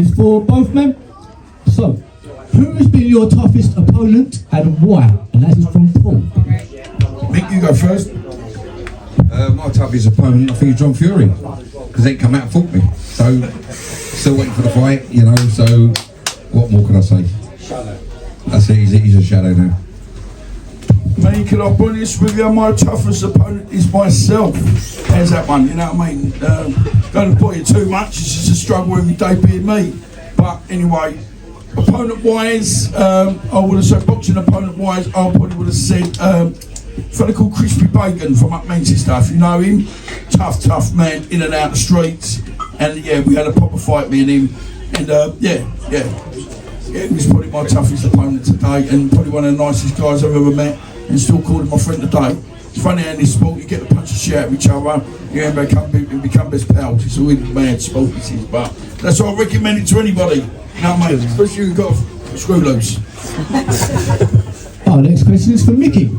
is for both men. So, who has been your toughest opponent and why? And that is from Paul. Mick, you go first. My toughest opponent, I think, is John Fury, because they come out and fought me. So, still waiting for the fight, you know. So, what more can I say? That's it. He's a shadow now. Me, can I be honest with you? My toughest opponent is myself. How's that one? You know what I mean? Don't bore you too much. It's just a struggle every day being me. But anyway, opponent-wise, I would have said boxing opponent-wise, I probably would have said a fella called Crispy Bacon from up Manchester. If you know him, tough man, in and out the streets. And yeah, we had a proper fight, me and him. And yeah, he was probably my toughest opponent today, and probably one of the nicest guys I've ever met, and still call him my friend today. It's funny how in this sport you get to punch a shit out of each other, you become best pals. It's a really mad sport this is, but that's why I recommend it to anybody. You know what I mean? Especially if you've got a screw loose. Our next question is for Micky.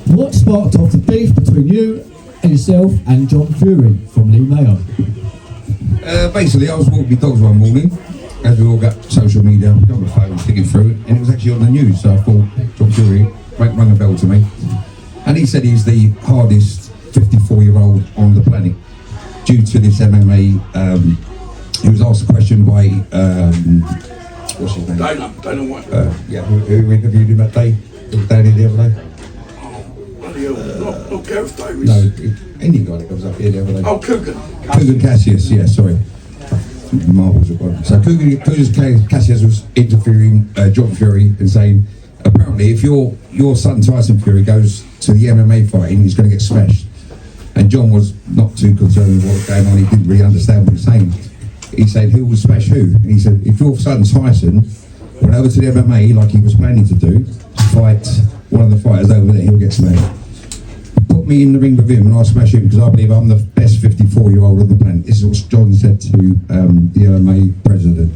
What sparked off the beef between you and yourself and John Fury from Leemayo? Basically, I was walking my dogs one morning, as we all got social media, got my phone, digging through it, and it was actually on the news. So I thought, John Fury rang a bell to me, and he said he's the hardest 54-year-old on the planet due to this MMA. He was asked a question by what's his name? Dana White. Yeah, who interviewed him that day? It was Danny the other day. Bloody hell, not Gareth Davis. No, any guy that comes up here the other day. Oh, Cougar Cassius, yeah, sorry. Marbles are gone. So Cougar Cassius was interviewing John Fury and saying, apparently, if your son Tyson Fury goes to the MMA fighting, he's going to get smashed. And John was not too concerned with what was going on. He didn't really understand what he was saying. He said, who will smash who? And he said, if your son Tyson went over to the MMA like he was planning to do, fight one of the fighters over there, he'll get smashed. Put me in the ring with him and I'll smash him because I believe I'm the best 54-year-old on the planet. This is what John said to the MMA president.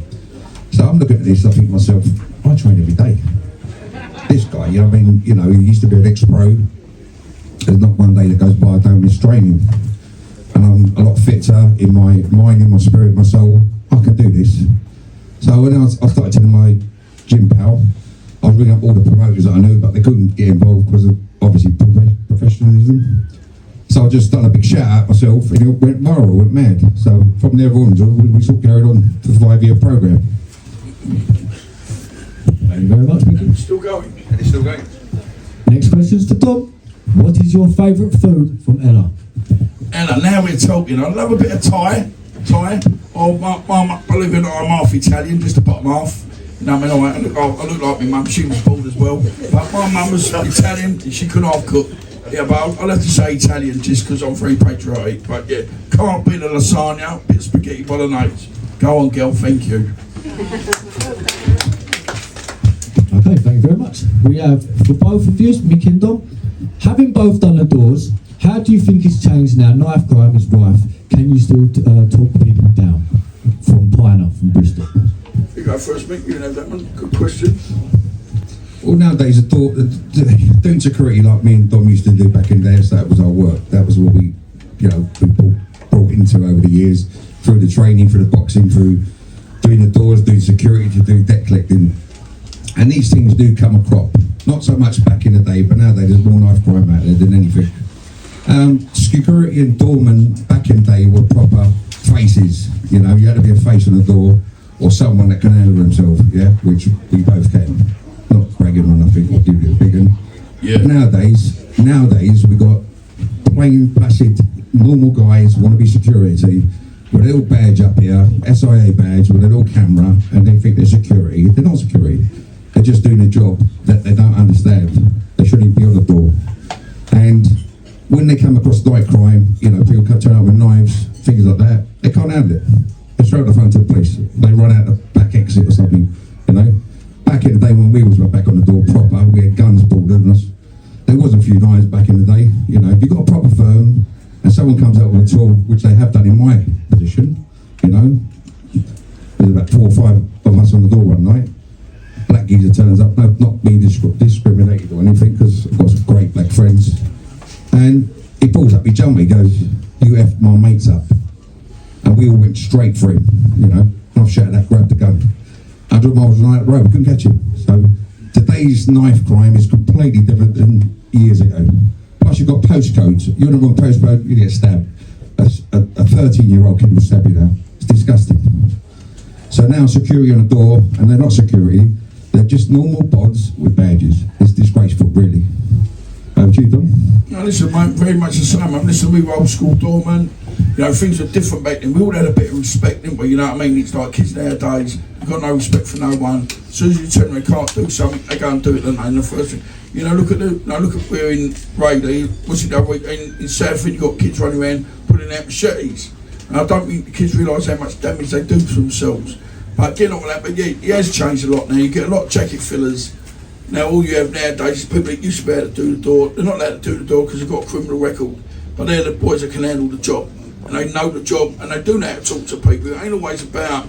So I'm looking at this, I think to myself, I train every day. This guy, you know, I mean, you know, he used to be an ex-pro. There's not one day that goes by I don't miss training. And I'm a lot fitter in my mind, in my spirit, my soul. I can do this. So when I started telling my gym pal, I was ringing up all the promoters that I knew, but they couldn't get involved because of obviously professionalism. So I just done a big shout out myself, and it went viral, went mad. So from there on, we sort of carried on for the 5-year program. Thank you very much, Micky. Still going. And it's still going. Next question is to Dom. What is your favourite food from Ella? Ella, now we're talking. I love a bit of Thai. Oh, believe it or not, I'm half Italian, just the bottom half. You know what I mean? I look like my mum. She was bald as well. But my mum was Italian, and she could half cook. Yeah, but I'll have to say Italian just because I'm very patriotic. But yeah, can't beat a lasagna, bit of spaghetti bolognese. Go on, girl. Thank you. Okay, thank you very much. We have, for both of you, Micky and Dom, having both done the doors, how do you think it's changed now? Knife crime is rife. Can you still talk people down? From Piner, from Bristol. You go first, Mick. You can have that one. Good question. Well, nowadays, doing security like me and Dom used to do back in the day, so that was our work. That was what we, you know, we brought into over the years, through the training, through the boxing, through doing the doors, doing security, to do debt collecting. And these things do come a crop. Not so much back in the day, but nowadays there's more knife crime out there than anything. Security and doorman back in the day were proper faces. You know, you had to be a face on the door or someone that can handle himself, yeah, which we both can. Not bragging on nothing, or give you a big one. Yeah. Nowadays we got plain, placid, normal guys want to be security with a little badge up here, SIA badge with a little camera, and they think they're security. They're not security. They're just doing a job that they don't understand. They shouldn't be on the door. And when they come across night crime, you know, people turn up with knives, things like that, they can't handle it. They throw the front of the police. They run out the back exit or something, you know. Back in the day when we was back on the door proper, we had guns pulled on us. There was a few knives back in the day, you know. If you got a proper firm and someone comes out with a tool, which they have done in my position, you know, there's about 4 or 5 of us on the door one night. Black geezer turns up, no, not being discriminated or anything, because I've got some great black friends. And he pulls up his jumper, he goes, "You F my mates up." And we all went straight for him, you know. And I mouth shut, that grabbed the gun. 100 miles an hour at the road, we couldn't catch him. So today's knife crime is completely different than years ago. Plus you've got postcodes. You're in the wrong postcode, you get stabbed. A 13-year-old kid will stab you now. It's disgusting. So now security on the door, and they're not security, they're just normal pods with badges. It's disgraceful, really. Over to you, Dom. No, listen, mate, very much the same. I'm listening, we were old school doorman. You know, things were different back then. We all had a bit of respect, didn't we? You know what I mean? It's like kids nowadays, you've got no respect for no one. As soon as you tell them they can't do something, they go and do it, don't they? And the first thing, you know, look at we're in Rayleigh, what's it the other week, in Southend, you've got kids running around putting out machetes. And I don't think the kids realise how much damage they do to themselves. But getting on with that, but yeah, it has changed a lot now. You get a lot of jacket fillers. Now all you have nowadays is people that used to be able to do the door. They're not allowed to do the door because they've got a criminal record. But they're the boys that can handle the job. And they know the job and they do know how to talk to people. It ain't always about,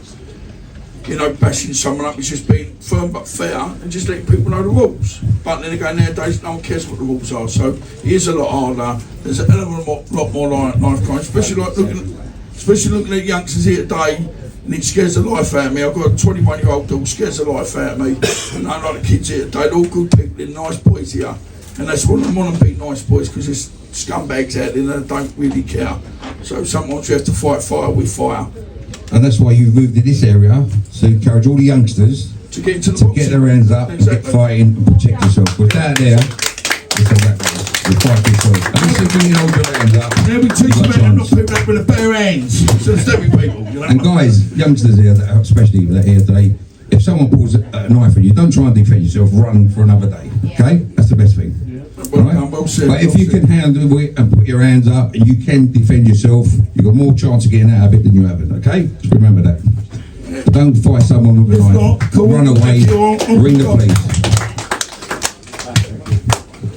you know, bashing someone up. It's just being firm but fair and just letting people know the rules. But then again, nowadays no one cares what the rules are. So it is a lot harder. There's a hell of a lot more knife crime, especially looking at youngsters here today. And it scares the life out of me. I've got a 21-year-old dog, scares the life out of me. And I like the kids here today, they're all good people, they're nice boys here. And that's what I want to be, nice boys, because there's scumbags out there that don't really care. So sometimes you have to fight fire with fire. And that's why you've moved to this area, so you encourage all the youngsters To get into the to boxing. get their hands up, and get fighting and protect yourself. Without there, it's a back you fight yourself. And this is when you hold your hands up. Now we teach you've got a men not chance. people up with the bare hands. So stabbing people, you know. And guys, youngsters here, especially that are here today, if someone pulls a knife on you, don't try and defend yourself, run for another day, okay? That's the best thing. Well Right? done, well said, But if well you said. can handle it and put your hands up and you can defend yourself, you've got more chance of getting out of it than you haven't, okay? Just remember that. But don't fight someone with a If knife. not, cool. Run away, If you're on- ring the police.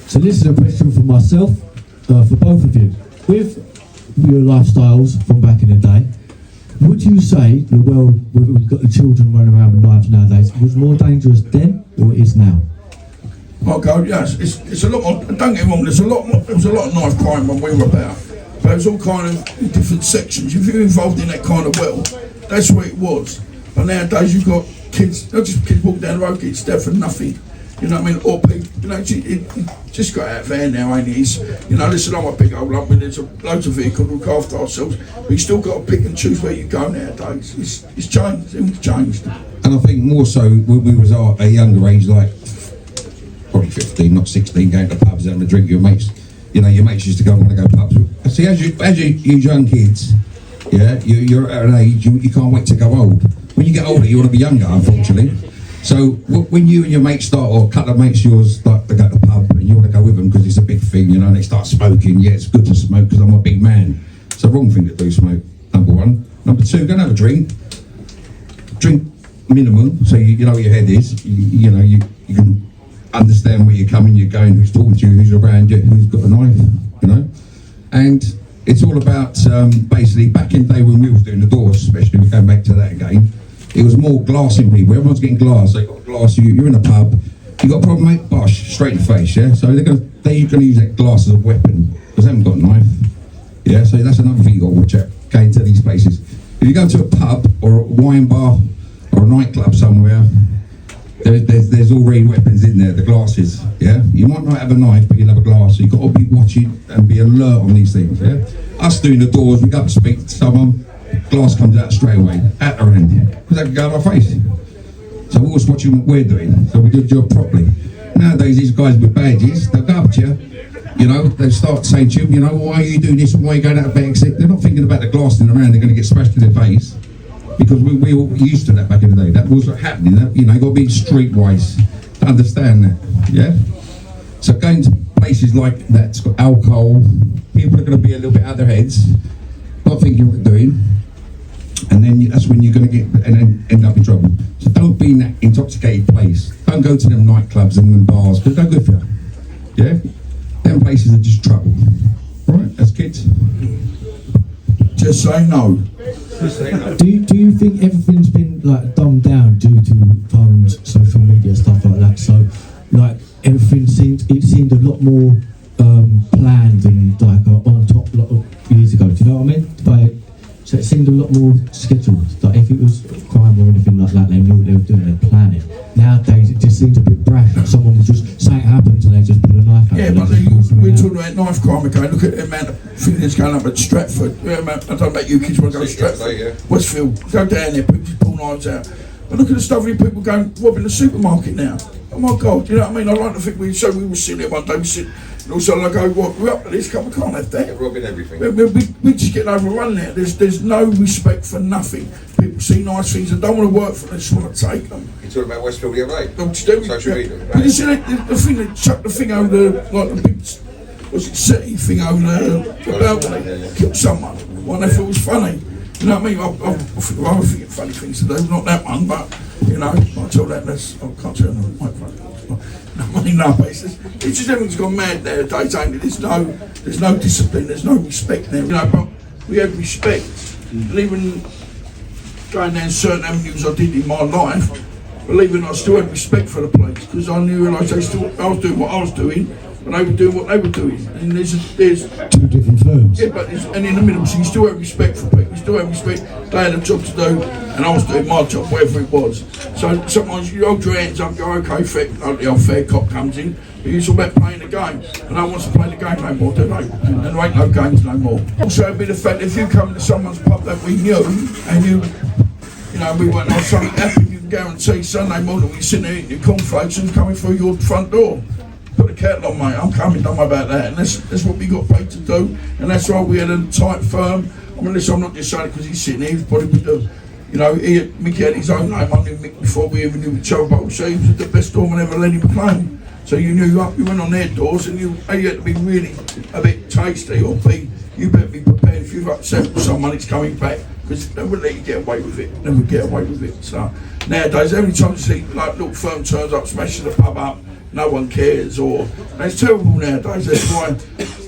So this is a question for myself, for both of you. With your lifestyles from back in the day, would you say the world, we've got the children running around with knives nowadays, was more dangerous then or is now? I'll go, yes, it's a lot more, don't get me wrong, there was a lot of knife crime when we were about. But it was all kind of different sections. If you're involved in that kind of world, that's what it was. But nowadays you've got kids, not just kids walking down the road getting stabbed for nothing. You know what I mean? Or people, you know, it just got out of hand now, ain't it? It's, you know, listen, I'm a big old lump, and there's loads of vehicles to look after ourselves. But you still got to pick and choose where you go nowadays. It's changed, it's changed. And I think more so when we was a younger age, like probably 15, not 16, going to pubs having a drink with your mates. You know, your mates used to go and want to go pubs. See, as you young kids, yeah, you're at an age, you can't wait to go old. When you get older, you want to be younger, unfortunately. So when you and your mates start, or a couple of mates of yours start to go to the pub and you want to go with them because it's a big thing, you know, and they start smoking, yeah, it's good to smoke because I'm a big man. It's the wrong thing to do, smoke, number one. Number two, go and have a drink. Drink minimum, so you know where your head is. You know, you can understand where you're coming, you're going, who's talking to you, who's around you, who's got a knife, you know. And it's all about, basically, back in the day when we was doing the doors, especially, we're going back to that again, it was more glassing people. Everyone's getting glass. They got glass. You're in a pub. You got a problem, mate? Bosh, straight in the face. Yeah. So they're gonna use that glass as a weapon because they haven't got a knife. Yeah. So that's another thing you got to watch out. Going to these places. If you go to a pub or a wine bar or a nightclub somewhere, there's already weapons in there. The glasses. Yeah. You might not have a knife, but you'll have a glass. So you got to be watching and be alert on these things. Yeah. Us doing the doors, we go up to speak to someone. Glass comes out straight away, at our end, because that can go to our face. So we're always watching what we're doing, so we do the job properly. Nowadays, these guys with badges, they'll go up to you, you know, they start saying to you, you know, why are you doing this, why are you going out of exit? They're not thinking about the glass in around, they're going to get smashed in their face, because we were used to that back in the day. That was happening, you know, you've got to be streetwise to understand that, yeah? So going to places like that's got alcohol, people are going to be a little bit out of their heads, not thinking what they're doing. And then that's when you're going to get and then end up in trouble. So don't be in that intoxicated place. Don't go to them nightclubs and them bars because they're good for you. Yeah, them places are just trouble. Right, as kids. Just say no. Do you think everything's been like dumbed down due to phones, social media, stuff like that? So like everything seemed a lot more planned and like on top a lot of years ago. Do you know what I mean? So it seemed a lot more scheduled. Like if it was crime or anything like that, they knew what they were doing, they'd plan it. Nowadays it just seems a bit brash, like someone would just say it happens and they just put a knife out. Yeah, but we're talking about knife crime again. Look at the amount of fingers going up at Stratford. I don't know about you kids want to go to Stratford. Westfield, go down there, people just pull knives out. But look at the stuff of people going robbing the supermarket now. Oh my God, you know what I mean? I like to think we were sitting there one day, we sit, and also I go, what, we're up to this, we can't have that. Yeah, robbing everything. We're just getting overrun there. There's no respect for nothing. People see nice things and don't want to work for them, they just want to take them. You're talking about Westfield the other day? Social media. But you see the thing that chucked the thing over the big, what's it, city thing over the balcony, killed someone. One they thought was funny. You know what I mean? I think funny things to do, not that one, but you know, I tell that I can't tell them the microphone. I mean, no, it's just everything's gone mad nowadays, ain't it? There's no discipline, there's no respect there. You know, but we had respect. And even going down certain avenues I did in my life, believe it or not, I still had respect for the police because I realised I was doing what I was doing, and they were doing what they were doing. And there's two different firms. Yeah, but and in the middle, so you still have respect for people. You still have respect. They had a job to do, and I was doing my job, whatever it was. So sometimes you hold your hands up, go, okay, the old fair cop comes in. But it's all about playing the game, and no one wants to play the game no more, do they? And there ain't no games no more. Also, it'd be the fact that if you come to someone's pub that we knew, and you know, we went on something happened, you can guarantee Sunday morning when you're sitting there eating your cornflakes and coming through your front door. Put the kettle on, mate, I'm coming, don't worry about that. And that's what we got paid to do, and that's why we had a tight firm. I mean, listen, I'm not just saying it because he's sitting here, he's bodybuilder. You know, Micky had his own name, I knew Mick before we even knew each other, but so he was the best doorman ever let him claim. So you knew you went on their doors, and you had to be really a bit tasty, or B, you better be prepared if you've upset someone, it's coming back, because they wouldn't let you get away with it, never get away with it. So nowadays, every time you see like little firm turns up, smashing the pub up, no one cares, or it's terrible nowadays. That's why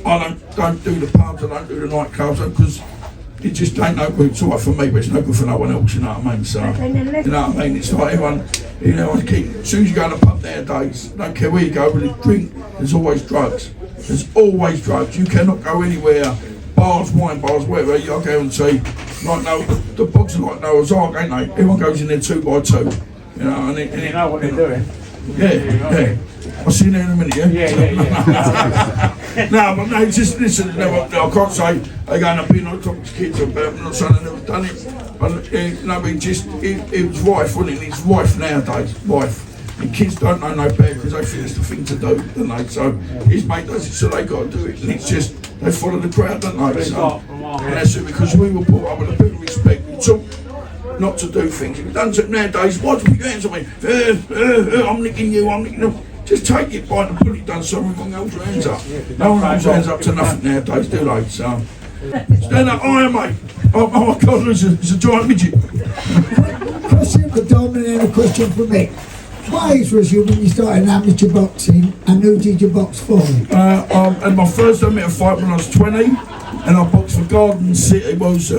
I don't do the pubs, I don't do the nightclubs, because it just ain't no good. It's all right for me, but it's no good for no one else, you know what I mean? So, you know what I mean? It's like everyone, you know, as soon as you go to the pub nowadays, don't care where you go, with a drink, there's always drugs. There's always drugs. You cannot go anywhere, bars, wine bars, whatever, you'll go and see, like, no, the bogs are like Noah's Ark, ain't they? Everyone goes in there 2 by 2, you know, and you know what they're doing. Yeah. I'll see you there in a minute, yeah? No, but no, just listen, I can't say they're going up in, I talk to kids about, I'm not saying I've never done it, but no, but just, it was wife, wasn't it? It's wife nowadays, wife. And kids don't know no better because they think it's the thing to do, don't they? So his mate does it, so they got to do it. And it's just, they follow the crowd, don't they? So, and that's it, because we were brought up with a bit of respect. We talk not to do things. If you done it nowadays, why do you put your hands on me? I'm nicking you, I'm nicking you. Just take it by the bullet done so everyone holds your hands up. No one holds their hands up to nothing nowadays, do they? So, stand up higher, mate. Oh my God, it's a giant midget. Question for Dominic and a question for Mick. What age was you when you started amateur boxing, and who did you box for? And my first amateur fight when I was 20, and I boxed for Garden City. It was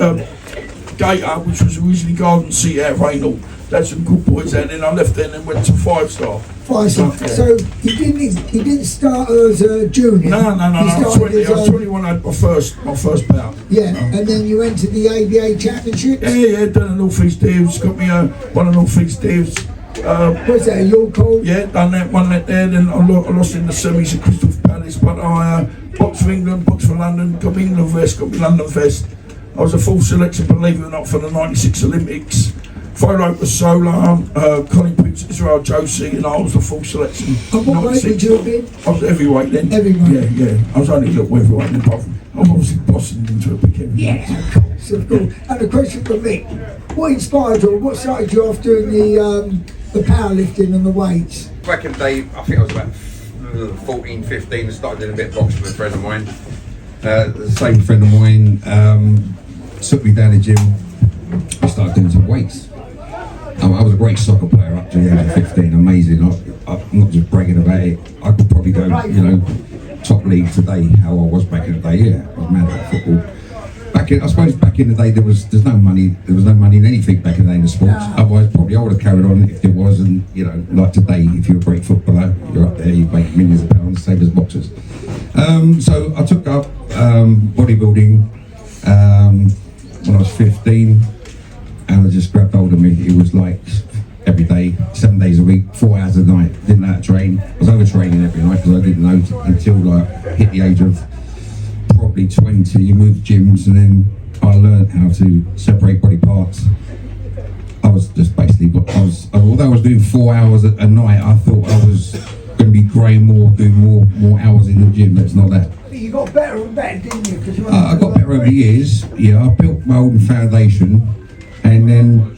Gator, which was originally Garden City out of Raynor. They had some good boys there, and then I left there and then went to 5-star. 5-star. So you didn't start as a junior? No. I was 20. I was 21. I had my first bout. Yeah, and then you went to the ABA Championships? Yeah. Done a North East Divs. Got me one of North East Divs. Was that a York Hall? Yeah, done that one there. Then I lost in the semis at Crystal Palace, but I boxed for England, boxed for London, got me England vest, got me London vest. I was a full selection, believe it or not, for the '96 Olympics. Photo was Solar, Colin Prince, Israel Josie, and I was the full selection. And what weight would you have been? I was heavyweight then. Heavyweight? Yeah. I was only a little heavyweight then, but I'm obviously bossing into a big heavyweight. Yeah, of course. And a question for Mick. What inspired you, or what started you off doing the powerlifting and the weights? Back in the day, I think I was about 14, 15, I started doing a bit of boxing with a friend of mine. The same friend of mine took me down the gym. I started doing some weights. I was a great soccer player up to the age of 15, amazing. I'm not just bragging about it. I could probably go, top league today, how I was back in the day. Yeah, I was mad about football. I suppose back in the day there was no money in anything back in the day in the sports. Otherwise probably I would have carried on if there was, and like today, if you're a great footballer, you're up there, you make millions of pounds, same as boxers. So I took up bodybuilding when I was 15, and I just grabbed hold of me. It was like every day, 7 days a week, 4 hours a night. Didn't know how to train. I was overtraining every night because I didn't know until like hit the age of probably 20. You move gyms, and then I learned how to separate body parts. I was just basically, although I was doing 4 hours a night, I thought I was going to be growing more, doing more hours in the gym. It's not that. You got better and better, didn't you? Cause I got better over the years. Yeah, I built my own foundation, and then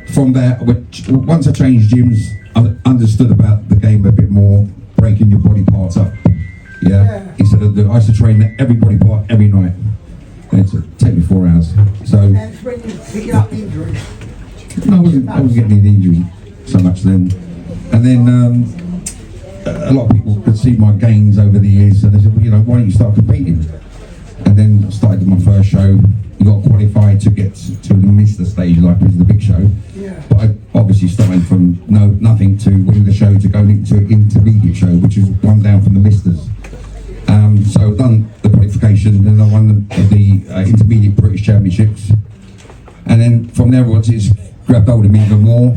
from there, once I changed gyms, I understood about the game a bit more, breaking your body parts up. Yeah. Instead of I used to train every body part every night. And it'd take me 4 hours. So that's when you pick up injuries. No, I wasn't getting any injuries so much then. And then a lot of people could see my gains over the years, so they said, well, you know, why don't you start competing? And then I started my first show. You got qualified to get to the Mr. stage, like it was the big show. Yeah. But I obviously started from nothing to winning the show to going into an intermediate show, which is one down from the Misters. So I've done the qualification, and I won the intermediate British Championships. And then from there onwards, it's grabbed hold of me even more.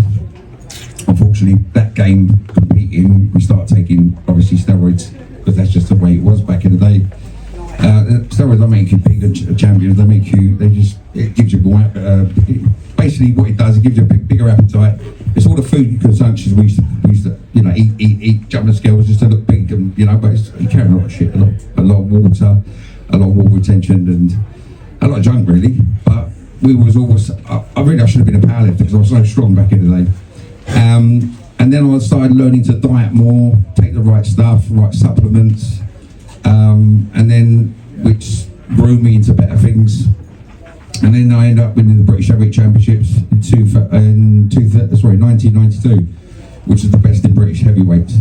Unfortunately, that game, competing, we started taking, obviously, steroids, because that's just the way it was back in the day. Steroids don't make you bigger champions, it gives you more, basically what it does, it gives you a bigger appetite. It's all the food consumption we used to you know, eat, jump the scales just to look big, and you know, but you carry a lot of shit, a lot of water, a lot of water retention, and a lot of junk really. But we was always, I should have been a powerlifter because I was so strong back in the day. And then I started learning to diet more, take the right stuff, right supplements, and then which grew me into better things. And then I ended up winning the British Heavyweight Championships in 1992, which is the best in British heavyweight.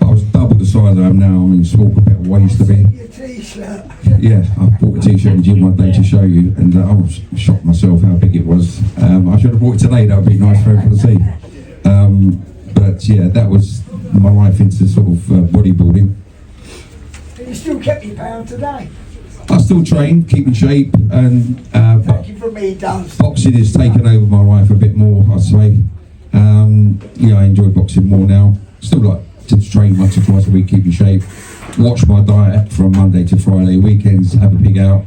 I was double the size I am now. I mean, small compared to what I used to be. Your t-shirt. Yeah, I bought a t-shirt in the gym one day to show you, and I was shocked myself how big it was. I should have bought it today. That would be nice for everyone to see. But yeah, that was my life into sort of bodybuilding. And you still kept your pound today. I still train, keep in shape, and Thank you for me, Dance. boxing has taken over my life a bit more, I'd say. Yeah, I enjoy boxing more now. Still like to train once or twice a week, keep in shape. Watch my diet from Monday to Friday. Weekends, have a pig out,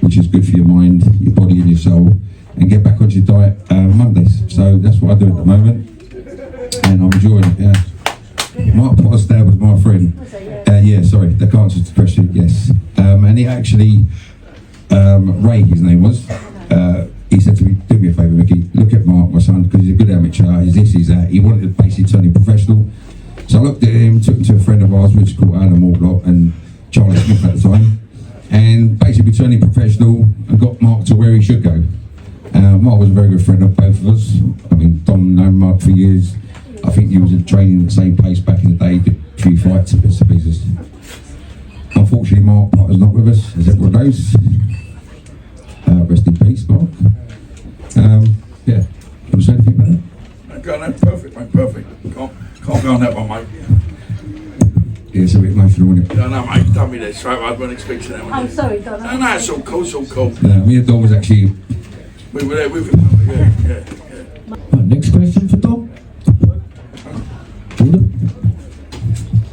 which is good for your mind, your body and your soul. And get back onto your diet Mondays. So that's what I do at the moment. And I'm enjoying it, yeah. Mark Potter's dad was my friend. Yeah, sorry, the answer to the question, yes. And he actually, Ray, his name was, he said to me, do me a favour, Micky, look at Mark, my son, because he's a good amateur, he's this, he's that. He wanted to basically turn him professional. So I looked at him, took him to a friend of ours, which is called Alan Mortlock, and Charlie Smith at the time. And basically turned him professional and got Mark to where he should go. Mark was a very good friend of both of us. I mean, Dom known Mark for years. I think he was training in the same place back in the day, did a few fights at bits and pieces. Unfortunately, Mark Potter's not with us, as everyone knows. Rest in peace, Mark. Yeah, want to say anything about that? No, perfect, mate, perfect. Can't go on that one, mate. Yeah, it's a bit emotional, isn't it? No, mate, you done me that straight. I wasn't expecting that one. I'm sorry, Donna. No, it's all cool, it's all cool. Me and Dom was actually... We were there with him, yeah. Right, next question for Dom.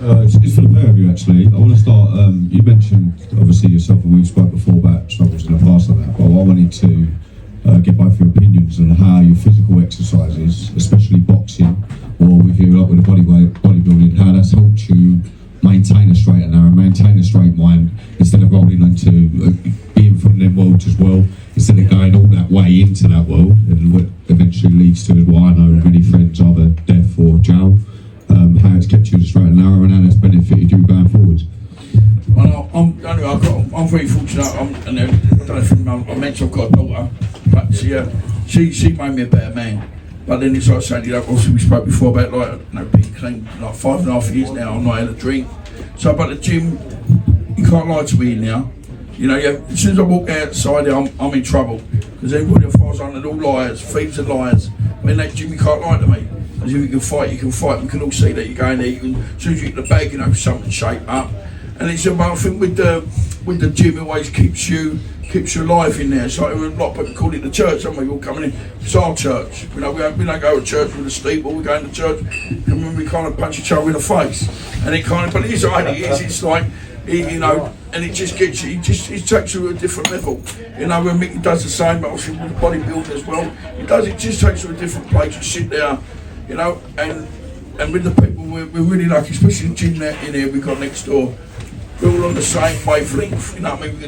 It's for the pair of you actually. I want to start, you mentioned obviously yourself and we've spoke before about struggles in the past like that, but I wanted to get both your opinions on how your physical exercises, especially boxing, or if you're up with the bodybuilding, how that's helped you maintain a straight and narrow, maintain a straight mind, instead of rolling into being from them worlds as well, instead of going all that way into that world, and what eventually leads to what I know many friends either death or jail. How it's kept you straight and narrow, and how that's benefited you going forward. Well, I'm very fortunate. I don't know if I mentioned I've got a daughter, but she made me a better man. But then it's like saying, you know, obviously we spoke before about being clean, like 5.5 years now. I'm not had a drink. So about the gym, you can't lie to me now. You know, as soon as I walk outside, I'm in trouble because everybody falls under all liars, thieves and liars. But in that gym, you can't lie to me. As if you can fight, you can fight. We can all see that you're going there. As soon as you get the bag, you know, something shape up. And it's about, I think with with the gym, it always keeps you alive in there. So a lot of people call it the church. Some people coming in. It's our church. You know, we don't go to church with a steeple. We go into church and when we kind of punch each other in the face. And it kind of, but it is what it is. It's like, you know, and it just gets you. It takes you to a different level. You know, when Micky does the same, but obviously with the bodybuilder as well, it just takes you to a different place. You sit there, you know, and with the people, we're really lucky, especially the gym in here we got next door. We're all on the same wavelength, you know what I mean?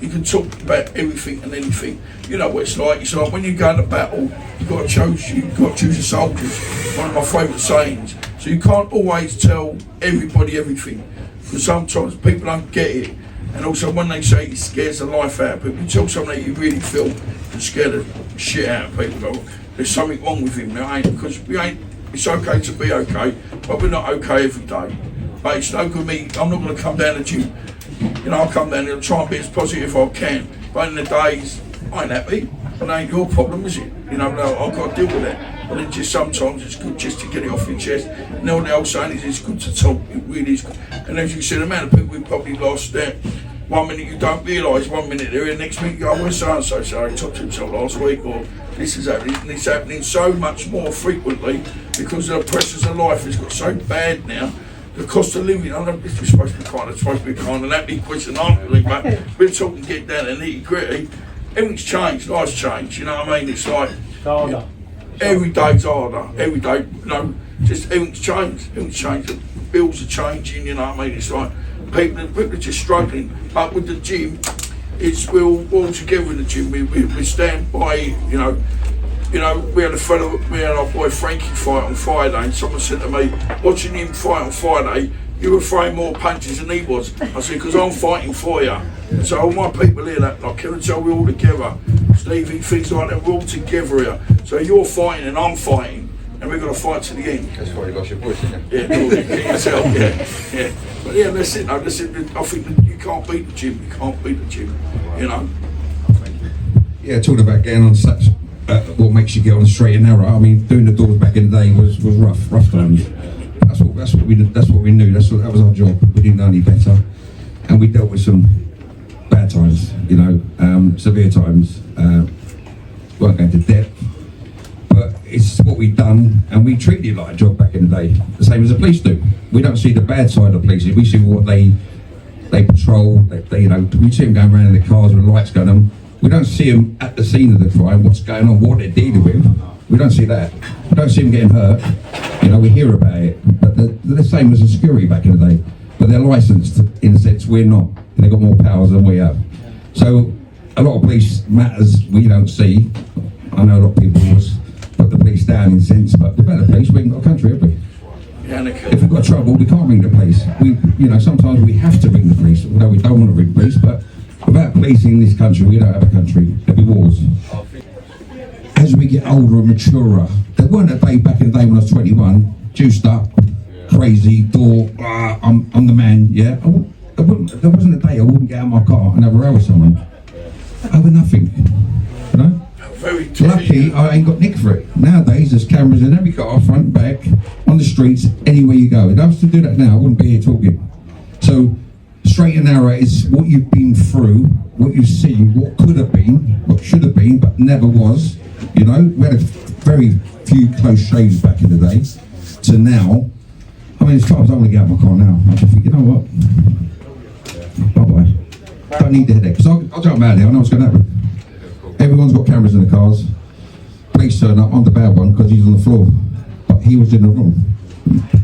You can talk about everything and anything. You know what it's like. It's like when you go into battle, you've got to choose your soldiers. One of my favourite sayings. So you can't always tell everybody everything, because sometimes people don't get it. And also when they say it scares the life out of people, you tell someone that you really feel can scare the shit out of people. Go, there's something wrong with him now, ain't? Because it's okay to be okay, but we're not okay every day. But it's no good me, I'm not going to come down the gym. You know, I'll come down here and try and be as positive as I can. But in the days, I ain't happy. It ain't your problem, is it? You know, I've got to deal with that. But it's just sometimes it's good just to get it off your chest. And all the old saying is it's good to talk, it really is good. And as you said, the amount of people we've probably lost there, 1 minute you don't realise, 1 minute they're here, next minute you go, where's so-and-so? So he talked to himself last week, or this is happening, and it's happening so much more frequently because the pressures of life has got so bad now. The cost of living, I don't know if we're supposed to be kind of happy question, aren't we? But we're talking get down to nitty gritty. Everything's changed, life's changed, you know what I mean? It's like, harder. Every day's harder, every day, you know, just everything's changed, the bills are changing, you know what I mean? It's like, people are just struggling. But with the gym, we're all together in the gym, we stand by, you know, we had our boy Frankie fight on Friday, and someone said to me, watching him fight on Friday, you were throwing more punches than he was. I said, because I'm fighting for you. So all my people here, like Kevin, so we're all together. Stevie, things like that, we're all together here. So you're fighting and I'm fighting, and we're going to fight to the end. That's why you lost your voice, isn't it? Yeah, But yeah, that's it. I think that you can't beat the gym. You know. Yeah, talking about getting on such. What makes you get on the straight and narrow? I mean, doing the doors back in the day was rough times. That's what we knew. That was our job. We didn't know any better, and we dealt with some bad times. You know, severe times. Weren't going to depth, but it's what we've done, and we treated it like a job back in the day, the same as the police do. We don't see the bad side of police. We see what they patrol. They you know, we see them going around in their cars with lights going on. We don't see them at the scene of the crime, what's going on, what they're dealing with. We don't see that. We don't see them getting hurt. You know, we hear about it. But they're the same as the security back in the day. But they're licensed in a sense, we're not. They've got more powers than we have. So a lot of police matters we don't see. I know a lot of people put the police down in a sense, but without the police, we ain't got a country, have we? If we've got trouble, we can't ring the police. Sometimes we have to ring the police, although we don't want to ring the police, but without policing in this country, we don't have a country. There'll be wars. As we get older and maturer, there weren't a day back in the day when I was 21, juiced up, crazy, thought, I'm the man, yeah. There wasn't a day I wouldn't get out of my car and have a row with someone. Over nothing, you know? Lucky I ain't got nicked for it. Nowadays there's cameras in every car, front, back, on the streets, anywhere you go. If I was to do that now, I wouldn't be here talking. So, straight and narrow is what you've been through, what you've seen, what could have been, what should have been, but never was. You know, we had a very few close shaves back in the day to now. I mean, as far as I want to get out of my car now, I just think, you know what? Bye-bye. Don't need the headache. Because I'll jump out there, I know what's going to happen. Everyone's got cameras in the cars. Police turn up, I'm the bad one because he's on the floor. But he was in the wrong.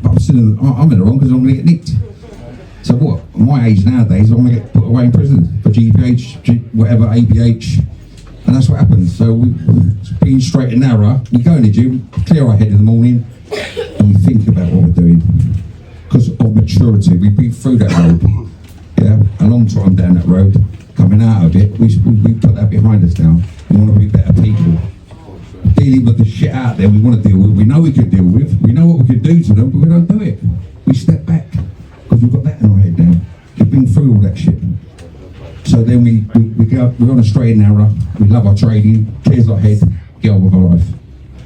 But I'm in the wrong because I'm going to get nicked. So what? At my age nowadays, I want to get put away in prison for GBH, whatever, ABH, and that's what happens. So being straight and narrow, we go in the gym, clear our head in the morning, and we think about what we're doing. Because of maturity, we've been through that road, yeah, a long time down that road. Coming out of it, we put that behind us now. We want to be better people. Dealing with the shit out there we want to deal with, we know we can deal with, we know what we can do to them, but we don't do it. We step back. Because we've got that in our head now. We've been through all that shit. So then we're on a straight and narrow, we love our training, clears our head, get on with our life.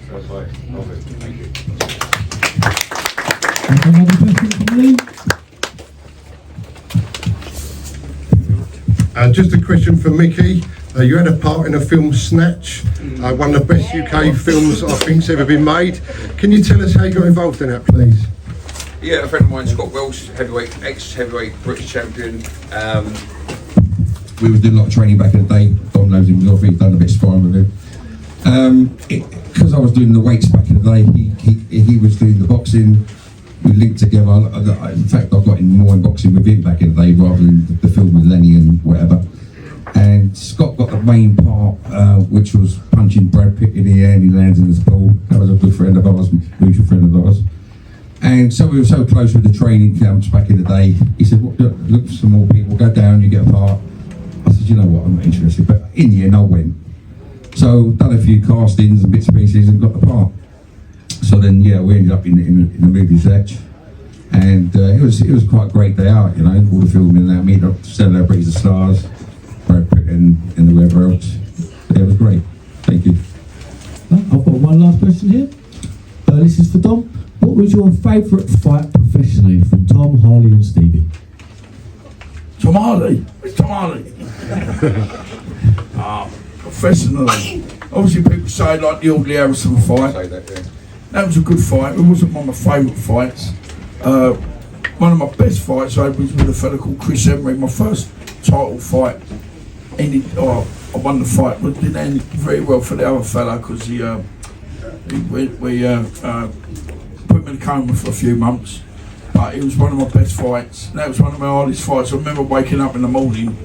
That's right. Thank you. Another question from Lee? Just a question for Micky. You had a part in a film Snatch, one of the best UK films I think's ever been made. Can you tell us how you got involved in that, please? Yeah, a friend of mine, Scott Welsh, heavyweight, ex-heavyweight British champion. We were doing a lot of training back in the day. Dom knows him, I think he's done a bit of sparring with him. Because I was doing the weights back in the day, he was doing the boxing. We linked together. In fact, I got in more in boxing with him back in the day rather than the film with Lenny and whatever. And Scott got the main part, which was punching Brad Pitt in the air and he lands in his ball. That was a good friend of ours, mutual friend of ours. And so we were so close with the training camps back in the day. He said, look for some more people, go down, you get a part. I said, you know what, I'm not interested. But in the end, I went. So done a few castings and bits and pieces and got the part. So then, yeah, we ended up in the movie Snatch. And it was quite a great day out, you know, all the filming and that, meeting up celebrities, the stars, Brad Pitt and whoever else. Yeah, it was great. Thank you. I've got one last question here. This is for Dom. What was your favourite fight professionally from Tom, Harley and Stevie? Tom Hardy? It's Tom Hardy. Professionally. Obviously people say like the Audley Harrison fight. Say that, yeah. That was a good fight. It wasn't one of my favourite fights. One of my best fights I was with a fella called Chris Emery, my first title fight. I won the fight, but didn't end very well for the other fella because we put him in a coma for a few months. But it was one of my best fights. That was one of my hardest fights. I remember waking up in the morning,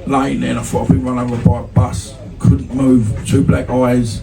laying there, and I thought I'd been run over by a bus. Couldn't move, 2 black eyes.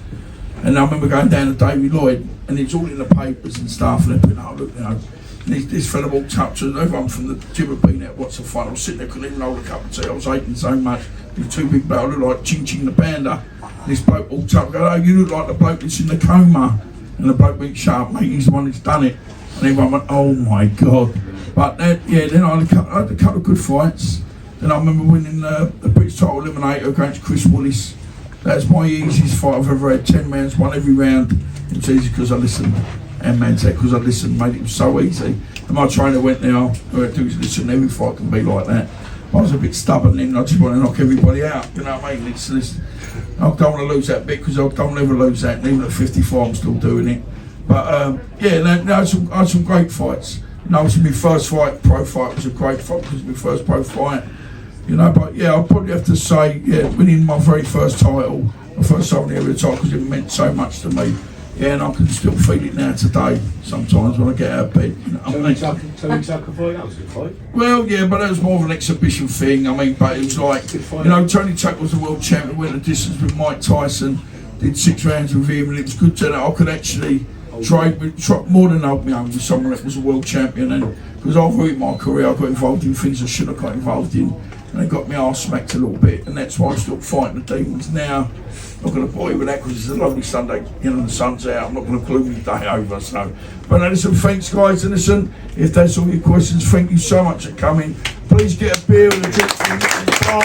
And I remember going down to David Lloyd, and it's all in the papers and stuff, and they're putting, oh look, you know. And this fella walked up to everyone from the gym had been there, what's the fun? I was sitting there, couldn't even hold a cup of tea, I was aching so much. With 2 big blokes, I looked like Ching Ching the Panda. And this bloke walked up and goes, oh, you look like the bloke that's in the coma. And the bloke went, shut up, mate, he's the one that's done it. And everyone went, oh my God. But then I had a couple of good fights. Then I remember winning the British title eliminator against Chris Willis. That's my easiest fight I've ever had. 10 rounds, won every round. It was easy because I listened. And man said, because I listened, made it so easy. And my trainer went there, all I do is listen, every fight can be like that. I was a bit stubborn then, I just want to knock everybody out, you know what I mean? I don't want to lose that bit because I don't ever lose that, and even at 54 I'm still doing it. But I had some great fights. And obviously my first fight, pro fight, was a great fight because it was my first pro fight. You know, but yeah, I'll probably have to say, yeah, winning my very first title, my first Southern Area title, because it meant so much to me. Yeah, and I can still feel it now today, sometimes when I get out of bed. You know, 2 weeks after fight, that was a good fight. Well, yeah, but that was more of an exhibition thing. I mean, but it was like, you know, Tony Tuck was the world champion, went the distance with Mike Tyson, did 6 rounds with him, and it was good to know I could actually more than hold me own with someone that was a world champion. And because over my career, I got involved in things I should have got involved in, and it got me arse smacked a little bit, and that's why I'm still fighting the demons now. I'm not going to bore you with that because it's a lovely Sunday, you know, the sun's out, I'm not going to gloomy day over, so. But listen, thanks guys, and listen, if that's all your questions, thank you so much for coming. Please get a beer and a drink from the bar.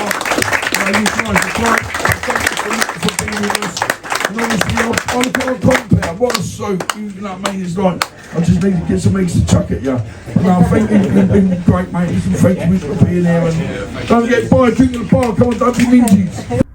You guys are great, thank you for being with us. And honestly, I've got a compound, what a soap, you know what I mean, it's like, I just need to get some eggs to chuck at you. No, thank you, you've been great mate, listen, thank you for being here, and don't forget, buy a drink at the bar, come on, don't be mingy.